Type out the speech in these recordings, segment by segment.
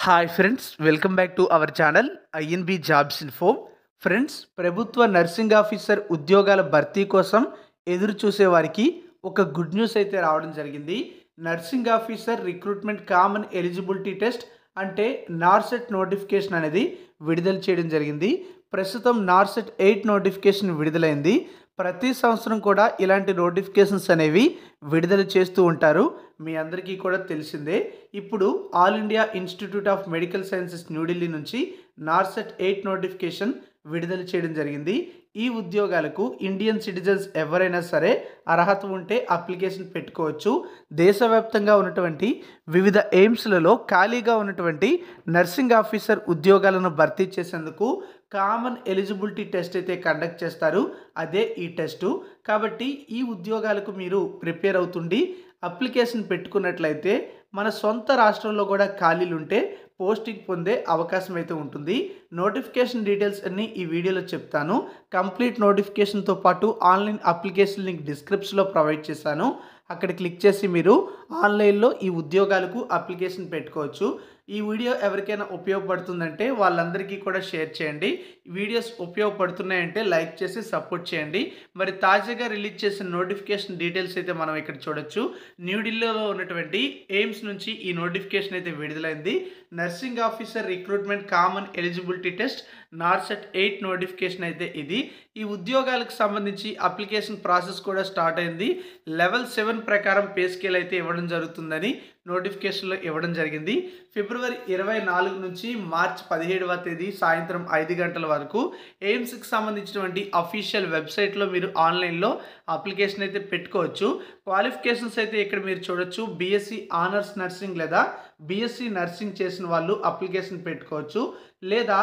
Hi friends, welcome back to our channel INB jobs info. Friends, ప్రభుత్వ nursing officer ఉద్యోగాల భర్తీ కోసం ఎదురు చూసే వారికి ఒక గుడ్ న్యూస్ అయితే రావడం జరిగింది. Nursing officer recruitment common eligibility test అంటే నార్సెట్ నోటిఫికేషన్ అనేది విడుదల చేయడం జరిగింది. ప్రస్తుతం నార్సెట్ 8 నోటిఫికేషన్ విడుదలైంది. ప్రతి సంవత్సరం కూడా ఇలాంటి నోటిఫికేషన్స్ అనేవి విడుదల చేస్తూ ఉంటారు. మీ అందరికీ కూడా తెలిసిందే. ఇప్పుడు all India institute of medical sciences New Delhi నుంచి నార్సెట్ 8 నోటిఫికేషన్ విడుదల చేయడం జరిగింది. ఈ ఉద్యోగాలకు ఇండియన్ సిటిజన్స్ ఎవరైనా సరే అర్హత ఉంటే అప్లికేషన్ పెట్టుకోవచ్చు. దేశవ్యాప్తంగా ఉన్నటువంటి వివిధ ఎయిమ్స్లలో ఖాళీగా ఉన్నటువంటి నర్సింగ్ ఆఫీసర్ ఉద్యోగాలను భర్తీ చేసేందుకు కామన్ ఎలిజిబిలిటీ టెస్ట్ అయితే కండక్ట్ చేస్తారు. అదే ఈ టెస్టు. కాబట్టి ఈ ఉద్యోగాలకు మీరు ప్రిపేర్ అవుతుండి అప్లికేషన్ పెట్టుకున్నట్లయితే మన సొంత రాష్ట్రంలో కూడా ఖాళీలు ఉంటే పోస్టింగ్ పొందే అవకాశం అయితే ఉంటుంది. నోటిఫికేషన్ డీటెయిల్స్ అన్నీ ఈ వీడియోలో చెప్తాను. కంప్లీట్ నోటిఫికేషన్తో పాటు ఆన్లైన్ అప్లికేషన్ లింక్ డిస్క్రిప్షన్లో ప్రొవైడ్ చేశాను. అక్కడ క్లిక్ చేసి మీరు ఆన్లైన్లో ఈ ఉద్యోగాలకు అప్లికేషన్ పెట్టుకోవచ్చు. ఈ వీడియో ఎవరికైనా ఉపయోగపడుతుందంటే వాళ్ళందరికీ కూడా షేర్ చేయండి. వీడియోస్ ఉపయోగపడుతున్నాయంటే లైక్ చేసి సపోర్ట్ చేయండి. మరి తాజాగా రిలీజ్ చేసిన నోటిఫికేషన్ డీటెయిల్స్ అయితే మనం ఇక్కడ చూడొచ్చు. న్యూఢిల్లీలో ఉన్నటువంటి ఎయిమ్స్ నుంచి ఈ నోటిఫికేషన్ అయితే విడుదలైంది. Nursing officer recruitment common eligibility test నార్సెట్ 8 notification అయితే ఇది. ఈ ఉద్యోగాలకు సంబంధించి అప్లికేషన్ ప్రాసెస్ కూడా స్టార్ట్ అయింది. లెవెల్ 7 ప్రకారం పే స్కేల్ అయితే ఇవ్వడం జరుగుతుందని నోటిఫికేషన్లో ఇవ్వడం జరిగింది. ఫిబ్రవరి 24 నుంచి మార్చి 17వ తేదీ సాయంత్రం 5 గంటల వరకు ఎయిమ్స్కి సంబంధించినటువంటి అఫీషియల్ వెబ్సైట్లో మీరు ఆన్లైన్లో అప్లికేషన్ అయితే పెట్టుకోవచ్చు. క్వాలిఫికేషన్స్ అయితే ఇక్కడ మీరు చూడొచ్చు. బీఎస్సీ ఆనర్స్ నర్సింగ్ లేదా బీఎస్సీ నర్సింగ్ చేసిన వాళ్ళు అప్లికేషన్ పెట్టుకోవచ్చు. లేదా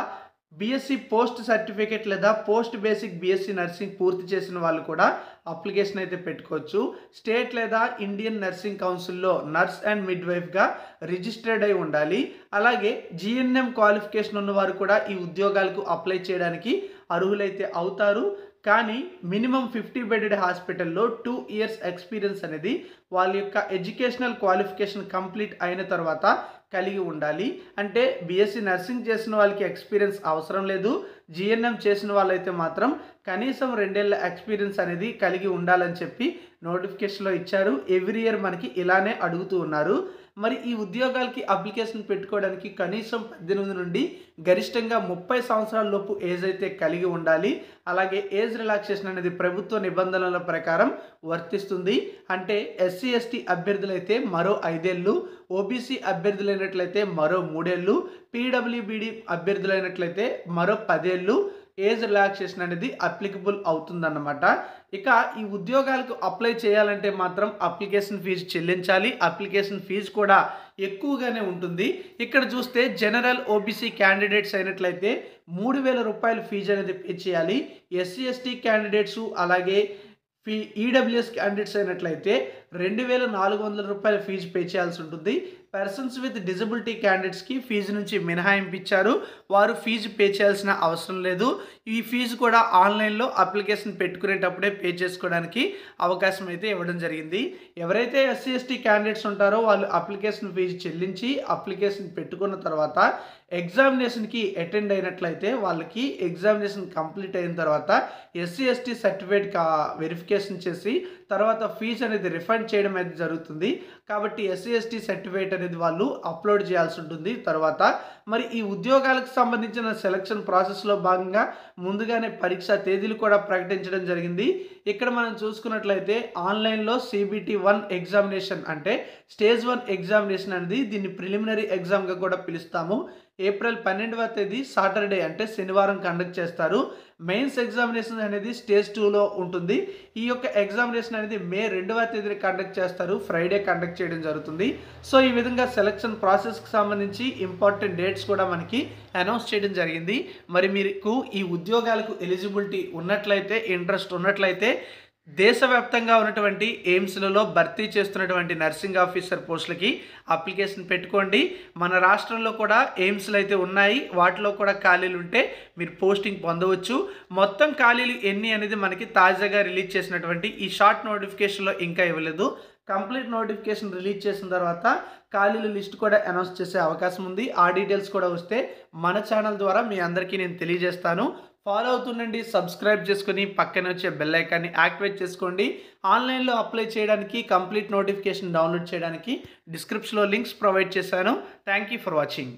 బీఎస్సీ పోస్ట్ సర్టిఫికేట్ లేదా పోస్ట్ బేసిక్ బీఎస్సీ నర్సింగ్ పూర్తి చేసిన వాళ్ళు కూడా అప్లికేషన్ అయితే పెట్టుకోవచ్చు. స్టేట్ లేదా ఇండియన్ నర్సింగ్ కౌన్సిల్లో నర్స్ అండ్ మిడ్వైఫ్గా రిజిస్టర్డ్ అయి ఉండాలి. అలాగే జిఎన్ఎం క్వాలిఫికేషన్ ఉన్నవారు కూడా ఈ ఉద్యోగాలకు అప్లై చేయడానికి అర్హులైతే అవుతారు. కానీ మినిమం 50 బెడెడ్ హాస్పిటల్లో 2 ఇయర్స్ ఎక్స్పీరియన్స్ అనేది వాళ్ళ యొక్క ఎడ్యుకేషనల్ క్వాలిఫికేషన్ కంప్లీట్ అయిన తర్వాత కలిగి ఉండాలి. అంటే బీఎస్సీ నర్సింగ్ చేసిన వాళ్ళకి ఎక్స్పీరియన్స్ అవసరం లేదు. జిఎన్ఎం చేసిన వాళ్ళైతే మాత్రం కనీసం 2 ఏళ్ల ఎక్స్పీరియన్స్ అనేది కలిగి ఉండాలని చెప్పి నోటిఫికేషన్లో ఇచ్చారు. ఎవ్రీ ఇయర్ మనకి ఇలానే అడుగుతూ ఉన్నారు. మరి ఈ ఉద్యోగాలకి అప్లికేషన్ పెట్టుకోవడానికి కనీసం 18 నుండి గరిష్టంగా 30 సంవత్సరాల లోపు ఏజ్ అయితే కలిగి ఉండాలి. అలాగే ఏజ్ రిలాక్సేషన్ అనేది ప్రభుత్వ నిబంధనల ప్రకారం వర్తిస్తుంది. అంటే ఎస్సీ ఎస్టీ అభ్యర్థులైతే మరో 5 ఏళ్ళు, ఓబీసీ అభ్యర్థులైనట్లయితే మరో 3 ఏళ్ళు, పీడబ్ల్యూబీడీ అభ్యర్థులైనట్లయితే మరో 10 ఏళ్ళు ఏజ్ రిలాక్సేషన్ అనేది అప్లికబుల్ అవుతుందన్నమాట. ఇక ఈ ఉద్యోగాలకు అప్లై చేయాలంటే మాత్రం అప్లికేషన్ ఫీజు చెల్లించాలి. అప్లికేషన్ ఫీజు కూడా ఎక్కువగానే ఉంటుంది. ఇక్కడ చూస్తే జనరల్ ఓబీసీ క్యాండిడేట్స్ అయినట్లయితే 3,000 రూపాయలు ఫీజు అనేది పే చేయాలి. ఎస్సీ ఎస్టీ క్యాండిడేట్స్ అలాగే ఈడబ్ల్యూఎస్ క్యాండిడేట్స్ అయినట్లయితే 2,400 రూపాయల ఫీజు పే చేయాల్సి ఉంటుంది. పర్సన్స్ విత్ డిజబిలిటీ క్యాండిడేట్స్కి ఫీజు నుంచి మినహాయింపు ఇచ్చారు. వారు ఫీజు పే చేయాల్సిన అవసరం లేదు. ఈ ఫీజు కూడా ఆన్లైన్లో అప్లికేషన్ పెట్టుకునేటప్పుడే పే చేసుకోవడానికి అవకాశం అయితే ఇవ్వడం జరిగింది. ఎవరైతే ఎస్సీ ఎస్టీ క్యాండిడేట్స్ ఉంటారో వాళ్ళు అప్లికేషన్ ఫీజు చెల్లించి అప్లికేషన్ పెట్టుకున్న తర్వాత ఎగ్జామినేషన్కి అటెండ్ అయినట్లయితే వాళ్ళకి ఎగ్జామినేషన్ కంప్లీట్ అయిన తర్వాత ఎస్సీ ఎస్టీ సర్టిఫికేట్ వెరిఫికేషన్ చేసి తర్వాత ఫీజు అనేది రిఫండ్ చేయడం అయితే జరుగుతుంది. కాబట్టి ఎస్సీ ఎస్టీ సర్టిఫికేట్ అనేది వాళ్ళు అప్లోడ్ చేయాల్సి ఉంటుంది. తర్వాత మరి ఈ ఉద్యోగాలకు సంబంధించిన సెలక్షన్ ప్రాసెస్లో భాగంగా ముందుగానే పరీక్ష తేదీలు కూడా ప్రకటించడం జరిగింది. ఇక్కడ మనం చూసుకున్నట్లయితే ఆన్లైన్లో CBT 1 ఎగ్జామినేషన్ అంటే స్టేజ్ 1 ఎగ్జామినేషన్ అనేది దీన్ని ప్రిలిమినరీ ఎగ్జామ్గా కూడా పిలుస్తాము. ఏప్రిల్ 12వ తేదీ సాటర్డే అంటే శనివారం కండక్ట్ చేస్తారు. మెయిన్స్ ఎగ్జామినేషన్ అనేది స్టేజ్ 2లో ఉంటుంది. ఈ యొక్క ఎగ్జామినేషన్ అనేది మే 2వ తేదీని కండక్ట్ చేస్తారు. ఫ్రైడే కండక్ట్ చేయడం జరుగుతుంది. సో ఈ విధంగా సెలక్షన్ ప్రాసెస్కి సంబంధించి ఇంపార్టెంట్ డేట్స్ కూడా మనకి అనౌన్స్ చేయడం జరిగింది. మరి మీకు ఈ ఉద్యోగాలకు ఎలిజిబిలిటీ ఉన్నట్లయితే, ఇంట్రెస్ట్ ఉన్నట్లయితే దేశవ్యాప్తంగా ఉన్నటువంటి ఎయిమ్స్లలో భర్తీ చేస్తున్నటువంటి నర్సింగ్ ఆఫీసర్ పోస్టులకి అప్లికేషన్ పెట్టుకోండి. మన రాష్ట్రంలో కూడా ఎయిమ్స్లు అయితే ఉన్నాయి. వాటిలో కూడా ఖాళీలు ఉంటే మీరు పోస్టింగ్ పొందవచ్చు. మొత్తం ఖాళీలు ఎన్ని అనేది మనకి తాజాగా రిలీజ్ చేసినటువంటి ఈ షార్ట్ నోటిఫికేషన్లో ఇంకా ఇవ్వలేదు. కంప్లీట్ నోటిఫికేషన్ రిలీజ్ చేసిన తర్వాత ఖాళీల లిస్ట్ కూడా అనౌన్స్ చేసే అవకాశం ఉంది. ఆ డీటెయిల్స్ కూడా వస్తే మన ఛానల్ ద్వారా మీ అందరికీ నేను తెలియజేస్తాను. ఫాలో అవుతుండండి, సబ్స్క్రైబ్ చేసుకొని పక్కన వచ్చే బెల్ ఐకాన్ని యాక్టివేట్ చేసుకోండి. ఆన్లైన్లో అప్లై చేయడానికి, కంప్లీట్ నోటిఫికేషన్ డౌన్లోడ్ చేయడానికి డిస్క్రిప్షన్లో లింక్స్ ప్రొవైడ్ చేశాను. Thank you for watching.